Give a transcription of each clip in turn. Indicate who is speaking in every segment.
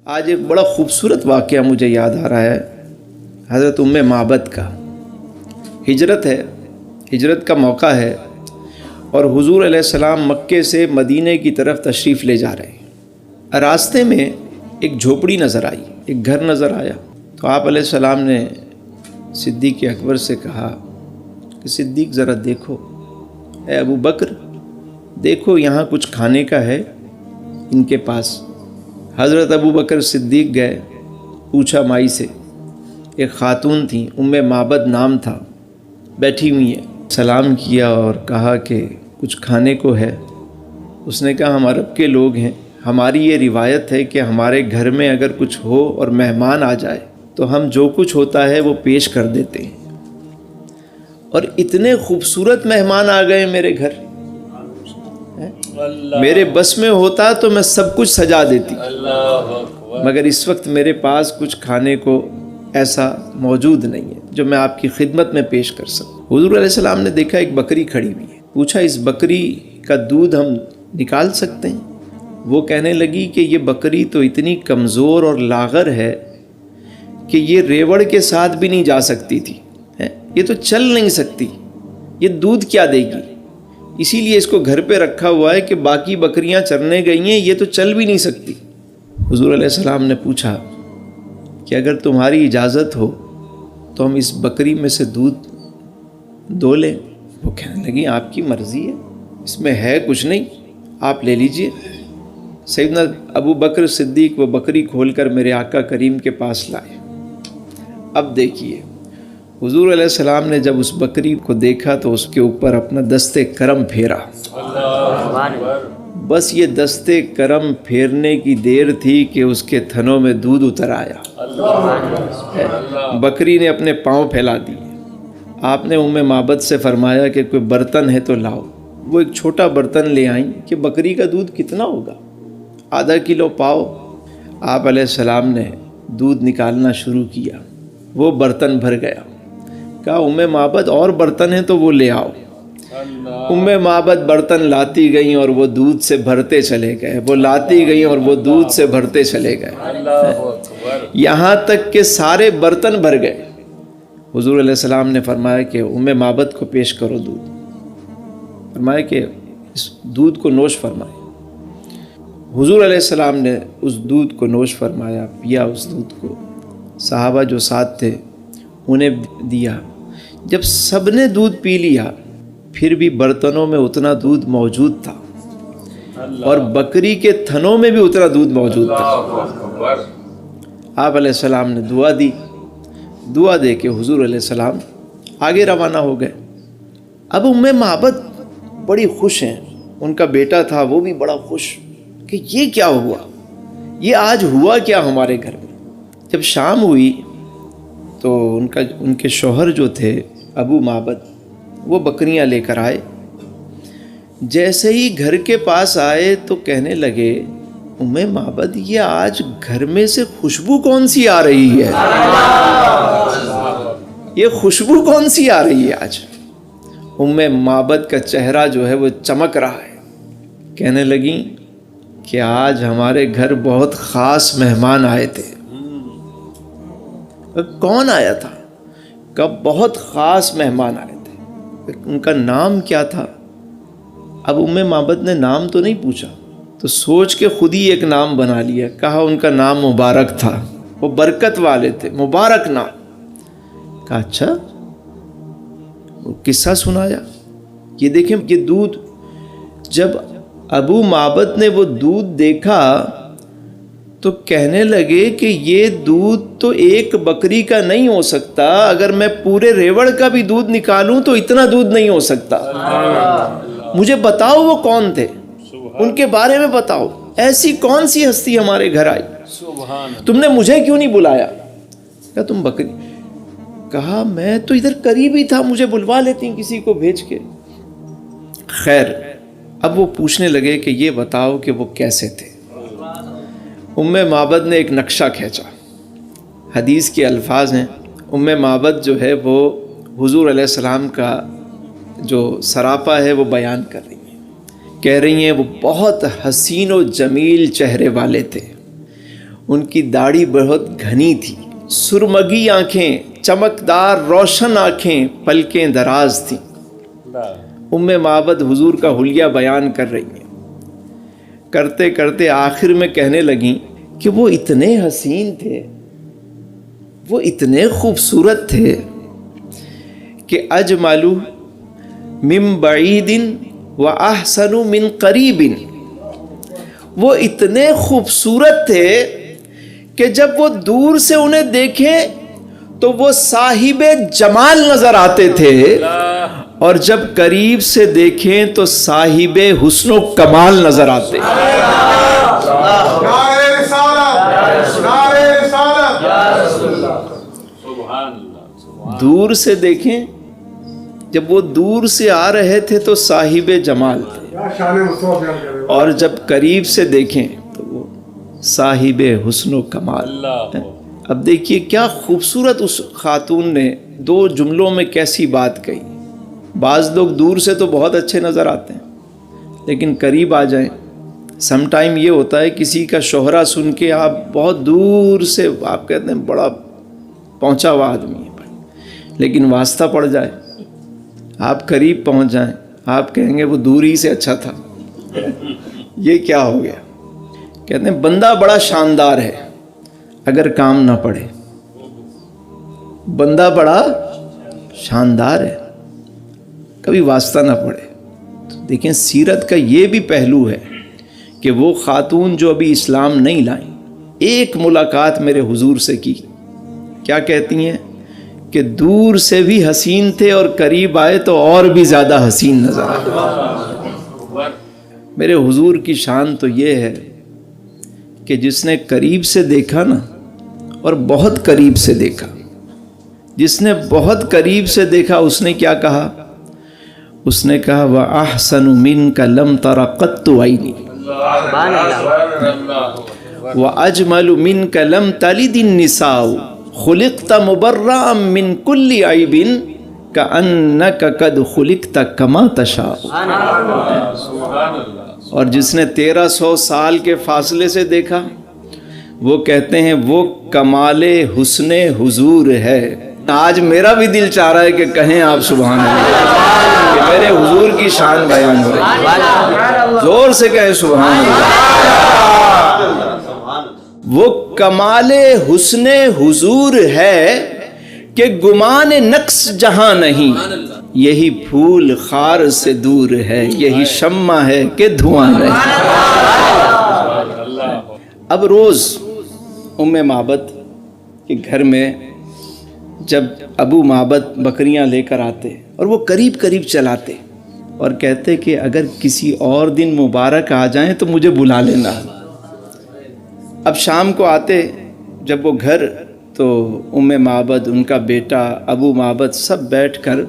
Speaker 1: آج ایک بڑا خوبصورت واقعہ مجھے یاد آ رہا ہے حضرت معبد کا۔ ہجرت کا موقع ہے اور حضور علیہ السلام مکے سے مدینے کی طرف تشریف لے جا رہے ہیں۔ راستے میں ایک جھوپڑی نظر آئی، ایک گھر نظر آیا، تو آپ علیہ السلام نے صدیق اکبر سے کہا کہ صدیق ذرا دیکھو، اے ابو بکر دیکھو یہاں کچھ کھانے کا ہے ان کے پاس۔ حضرت ابو بکر صدیق گئے، پوچھا مائی سے، ایک خاتون تھیں، معبد نام تھا، بیٹھی ہوئی ہیں، سلام کیا اور کہا کہ کچھ کھانے کو ہے؟ اس نے کہا ہم عرب کے لوگ ہیں، ہماری یہ روایت ہے کہ ہمارے گھر میں اگر کچھ ہو اور مہمان آ جائے تو ہم جو کچھ ہوتا ہے وہ پیش کر دیتے ہیں، اور اتنے خوبصورت مہمان آ گئے میرے گھر، میرے بس میں ہوتا تو میں سب کچھ سجا دیتی، مگر اس وقت میرے پاس کچھ کھانے کو ایسا موجود نہیں ہے جو میں آپ کی خدمت میں پیش کر سکوں۔ حضور علیہ السلام نے دیکھا ایک بکری کھڑی ہوئی ہے، پوچھا اس بکری کا دودھ ہم نکال سکتے ہیں؟ وہ کہنے لگی کہ یہ بکری تو اتنی کمزور اور لاغر ہے کہ یہ ریوڑ کے ساتھ بھی نہیں جا سکتی تھی، یہ تو چل نہیں سکتی، یہ دودھ کیا دے گی؟ اسی لیے اس کو گھر پہ رکھا ہوا ہے کہ باقی بکریاں چرنے گئی ہیں، یہ تو چل بھی نہیں سکتی۔ حضور علیہ السلام نے پوچھا کہ اگر تمہاری اجازت ہو تو ہم اس بکری میں سے دودھ دو لیں؟ وہ کہنے لگی آپ کی مرضی ہے، اس میں ہے کچھ نہیں، آپ لے لیجئے۔ سیدنا ابو بکر صدیق وہ بکری کھول کر میرے آقا کریم کے پاس لائے۔ اب دیکھیے حضور علیہ السلام نے جب اس بکری کو دیکھا تو اس کے اوپر اپنا دست کرم پھیرا۔ بس یہ دست کرم پھیرنے کی دیر تھی کہ اس کے تھنوں میں دودھ اتر آیا۔ بکری نے اپنے پاؤں پھیلا دیے۔ آپ نے معبد سے فرمایا کہ کوئی برتن ہے تو لاؤ۔ وہ ایک چھوٹا برتن لے آئیں کہ بکری کا دودھ کتنا ہوگا، آدھا کلو پاؤ۔ آپ علیہ السلام نے دودھ نکالنا شروع کیا، وہ برتن بھر گیا۔ کہا معبد اور برتن ہیں تو وہ لے آؤ۔ معبد برتن لاتی گئیں اور وہ دودھ سے بھرتے چلے گئے، وہ لاتی گئیں اور وہ دودھ سے بھرتے چلے گئے، یہاں تک کہ سارے برتن بھر گئے۔ حضور علیہ السلام نے فرمایا کہ معبد کو پیش کرو دودھ، فرمایا کہ اس دودھ کو نوش فرمائے۔ حضور علیہ السلام نے اس دودھ کو نوش فرمایا، پیا اس دودھ کو، صحابہ جو ساتھ تھے انہیں دیا۔ جب سب نے دودھ پی لیا پھر بھی برتنوں میں اتنا دودھ موجود تھا اور بکری کے تھنوں میں بھی اتنا دودھ موجود تھا۔ آپ علیہ السلام نے دعا دی، دعا دے کے حضور علیہ السلام آگے روانہ ہو گئے۔ اب معبد بڑی خوش ہیں، ان کا بیٹا تھا وہ بھی بڑا خوش کہ یہ کیا ہوا، یہ آج ہوا کیا ہمارے گھر میں۔ جب شام ہوئی تو ان کے شوہر جو تھے ابو معبد وہ بکریاں لے کر آئے۔ جیسے ہی گھر کے پاس آئے تو کہنے لگے معبد یہ آج گھر میں سے خوشبو کون سی آ رہی ہے، یہ خوشبو کون سی آ رہی ہے آج؟ معبد کا چہرہ جو ہے وہ چمک رہا ہے۔ کہنے لگیں کہ آج ہمارے گھر بہت خاص مہمان آئے تھے۔ کون آیا تھا؟ کہ بہت خاص مہمان آئے تھے۔ ان کا نام کیا تھا؟ اب معبد نے نام تو نہیں پوچھا، تو سوچ کے خود ہی ایک نام بنا لیا، کہا ان کا نام مبارک تھا، وہ برکت والے تھے، مبارک نام۔ کہا اچھا، وہ قصہ سنایا۔ یہ دیکھیں یہ دودھ، جب ابو معبد نے وہ دودھ دیکھا تو کہنے لگے کہ یہ دودھ تو ایک بکری کا نہیں ہو سکتا، اگر میں پورے ریوڑ کا بھی دودھ نکالوں تو اتنا دودھ نہیں ہو سکتا۔ مجھے بتاؤ وہ کون تھے، ان کے بارے میں بتاؤ، ایسی کون سی ہستی ہمارے گھر آئی، تم نے مجھے کیوں نہیں بلایا؟ کہا تم بکری، کہا میں تو ادھر قریب ہی تھا، مجھے بلوا لیتی کسی کو بھیج کے۔ خیر اب وہ پوچھنے لگے کہ یہ بتاؤ کہ وہ کیسے تھے۔ معبد نے ایک نقشہ کھینچا، حدیث کے الفاظ ہیں، معبد جو ہے وہ حضور علیہ السلام کا جو سراپا ہے وہ بیان کر رہی ہیں، کہہ رہی ہیں وہ بہت حسین و جمیل چہرے والے تھے، ان کی داڑھی بہت گھنی تھی، سرمگی آنکھیں، چمکدار روشن آنکھیں، پلکیں دراز تھیں۔ ام معبد حضور کا حلیہ بیان کر رہی ہیں، کرتے کرتے آخر میں کہنے لگیں کہ وہ اتنے حسین تھے، وہ اتنے خوبصورت تھے کہ اجمل من بعید و احسن من قریب، وہ اتنے خوبصورت تھے کہ جب وہ دور سے انہیں دیکھیں تو وہ صاحب جمال نظر آتے تھے، اور جب قریب سے دیکھیں تو صاحب حسن و کمال نظر آتے ہیں۔ دور سے دیکھیں، جب وہ دور سے آ رہے تھے تو صاحب جمال تھے، اور جب قریب سے دیکھیں تو وہ صاحب حسن و کمال۔ اب دیکھیے کیا خوبصورت اس خاتون نے دو جملوں میں کیسی بات کہی۔ بعض لوگ دور سے تو بہت اچھے نظر آتے ہیں، لیکن قریب آ جائیں، سم ٹائم یہ ہوتا ہے کسی کا شہرہ سن کے آپ بہت دور سے آپ کہتے ہیں بڑا پہنچا ہوا آدمی ہے، لیکن واسطہ پڑ جائے، آپ قریب پہنچ جائیں، آپ کہیں گے وہ دور ہی سے اچھا تھا۔ یہ کیا ہو گیا؟ کہتے ہیں بندہ بڑا شاندار ہے اگر کام نہ پڑے، بندہ بڑا شاندار ہے کبھی واسطہ نہ پڑے۔ دیکھیں سیرت کا یہ بھی پہلو ہے کہ وہ خاتون جو ابھی اسلام نہیں لائیں، ایک ملاقات میرے حضور سے کی، کیا کہتی ہیں کہ دور سے بھی حسین تھے اور قریب آئے تو اور بھی زیادہ حسین نظر آئے۔ میرے حضور کی شان تو یہ ہے کہ جس نے قریب سے دیکھا نا، اور بہت قریب سے دیکھا، جس نے بہت قریب سے دیکھا اس نے کیا کہا؟ اس نے کہا وَأَحْسَنُ مِنْكَ لَمْ تَرَ قَطُّ عَيْنِي وَأَجْمَلُ مِنْكَ لَمْ تَلِدِ النِّسَاءُ خُلِقْتَ مُبَرَّأً مِنْ كُلِّ عَيْبٍ كَأَنَّكَ قَدْ خُلِقْتَ كَمَا تَشَاءُ۔ اور جس نے 1300 سال کے فاصلے سے دیکھا، وہ کہتے ہیں وہ کمال حسن حضور ہے۔ آج میرا بھی دل چاہ رہا ہے کہ کہیں آپ سبحان اللہ، کہ میرے حضور کی شان بیان ہو رہی ہے، زور سے کہیں سبحان اللہ۔ وہ کمال حسن حضور ہے کہ گمان نقص جہاں نہیں، یہی پھول خار سے دور ہے، یہی شمع ہے کہ دھواں نہیں۔ اب روز ام معبد کے گھر میں جب ابو معبد بکریاں لے کر آتے اور وہ قریب قریب چلاتے اور کہتے کہ اگر کسی اور دن مبارک آ جائیں تو مجھے بلا لینا۔ اب شام کو آتے جب وہ گھر، تو ام معبد، ان کا بیٹا ابو معبد سب بیٹھ کر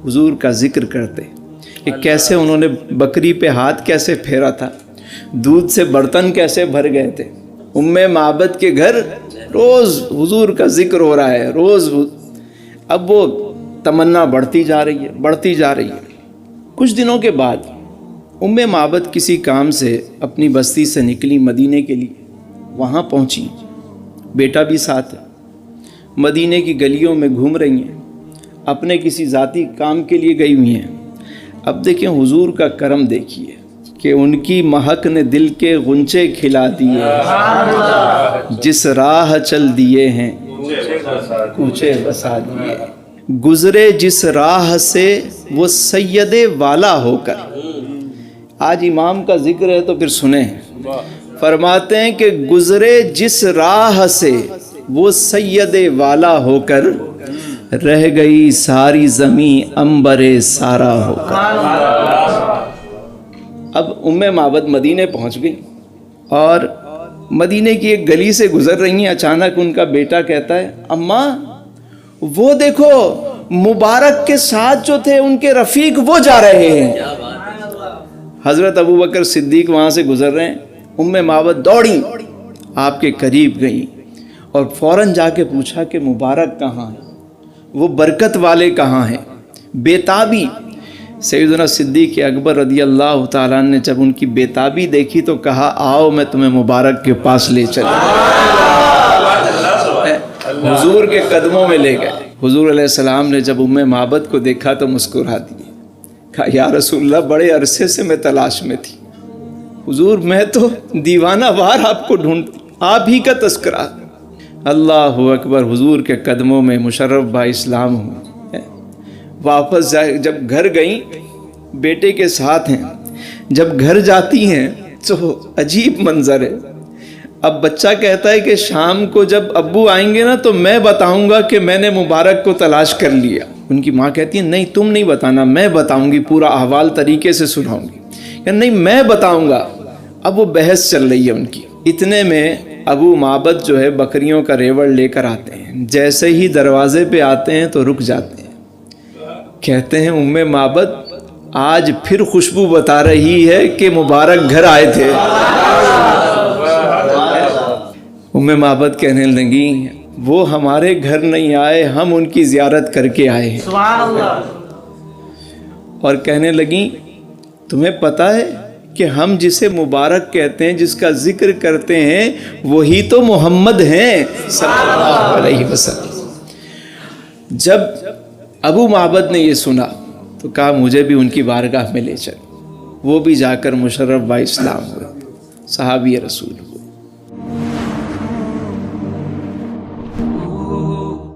Speaker 1: حضور کا ذکر کرتے کہ کیسے انہوں نے بکری پہ ہاتھ کیسے پھیرا تھا، دودھ سے برتن کیسے بھر گئے تھے۔ ام معبد کے گھر روز حضور کا ذکر ہو رہا ہے، روز۔ اب وہ تمنا بڑھتی جا رہی ہے، بڑھتی جا رہی ہے۔ کچھ دنوں کے بعد ام معبد کسی کام سے اپنی بستی سے نکلی مدینے کے لیے، وہاں پہنچی، بیٹا بھی ساتھ ہے، مدینے کی گلیوں میں گھوم رہی ہیں، اپنے کسی ذاتی کام کے لیے گئی ہوئی ہیں۔ اب دیکھیں حضور کا کرم دیکھیے کہ ان کی مہک نے دل کے غنچے کھلا دیے، جس راہ چل دیے ہیں کوچے بسا دیے، گزرے جس راہ سے وہ سید والا ہو کر۔ آج امام کا ذکر ہے تو پھر سنیں، فرماتے ہیں کہ گزرے جس راہ سے وہ سید والا ہو کر، رہ گئی ساری زمین عنبر سارا ہو کر۔ اب ام معبد مدینے پہنچ گئی اور مدینے کی ایک گلی سے گزر رہی ہیں، اچانک ان کا بیٹا کہتا ہے اماں وہ دیکھو مبارک کے ساتھ جو تھے ان کے رفیق وہ جا رہے ہیں۔ حضرت ابوبکر صدیق وہاں سے گزر رہے ہیں، ام معبد دوڑی آپ کے قریب گئی اور فوراً جا کے پوچھا کہ مبارک کہاں ہے، وہ برکت والے کہاں ہیں۔ بیتابی سیدنا صدیق اکبر رضی اللہ تعالیٰ نے جب ان کی بیتابی دیکھی تو کہا آؤ میں تمہیں مبارک کے پاس لے چلوں۔ حضور کے قدموں میں لے گئے۔ حضور علیہ السلام نے جب ام معبد کو دیکھا تو مسکرا دیے، کہا یا رسول اللہ بڑے عرصے سے میں تلاش میں تھی، حضور میں تو دیوانہ وار آپ کو ڈھونڈتی، آپ ہی کا تذکرہ۔ اللہ اکبر، حضور کے قدموں میں مشرف با اسلام ہوئے۔ واپس جب گھر گئیں، بیٹے کے ساتھ ہیں، جب گھر جاتی ہیں تو عجیب منظر ہے۔ اب بچہ کہتا ہے کہ شام کو جب ابو آئیں گے نا تو میں بتاؤں گا کہ میں نے مبارک کو تلاش کر لیا۔ ان کی ماں کہتی ہے نہیں تم نہیں بتانا، میں بتاؤں گی، پورا احوال طریقے سے سناؤں گی۔ کہ نہیں میں بتاؤں گا۔ اب وہ بحث چل رہی ہے ان کی۔ اتنے میں ابو معبد جو ہے بکریوں کا ریوڑ لے کر آتے ہیں، جیسے ہی دروازے پہ آتے ہیں تو رک جاتے ہیں، کہتے ہیں ام معبد آج پھر خوشبو بتا رہی ہے کہ مبارک گھر آئے تھے۔ ام معبد کہنے لگی وہ ہمارے گھر نہیں آئے، ہم ان کی زیارت کر کے آئے ہیں۔ اور کہنے لگیں تمہیں پتہ ہے کہ ہم جسے مبارک کہتے ہیں، جس کا ذکر کرتے ہیں، وہی تو محمد ہیں صلی اللہ علیہ وسلم۔ جب ابو معبد نے یہ سنا تو کہا مجھے بھی ان کی بارگاہ میں لے چل۔ وہ بھی جا کر مشرف با اسلام ہوئے، صحابی رسول ہوئے۔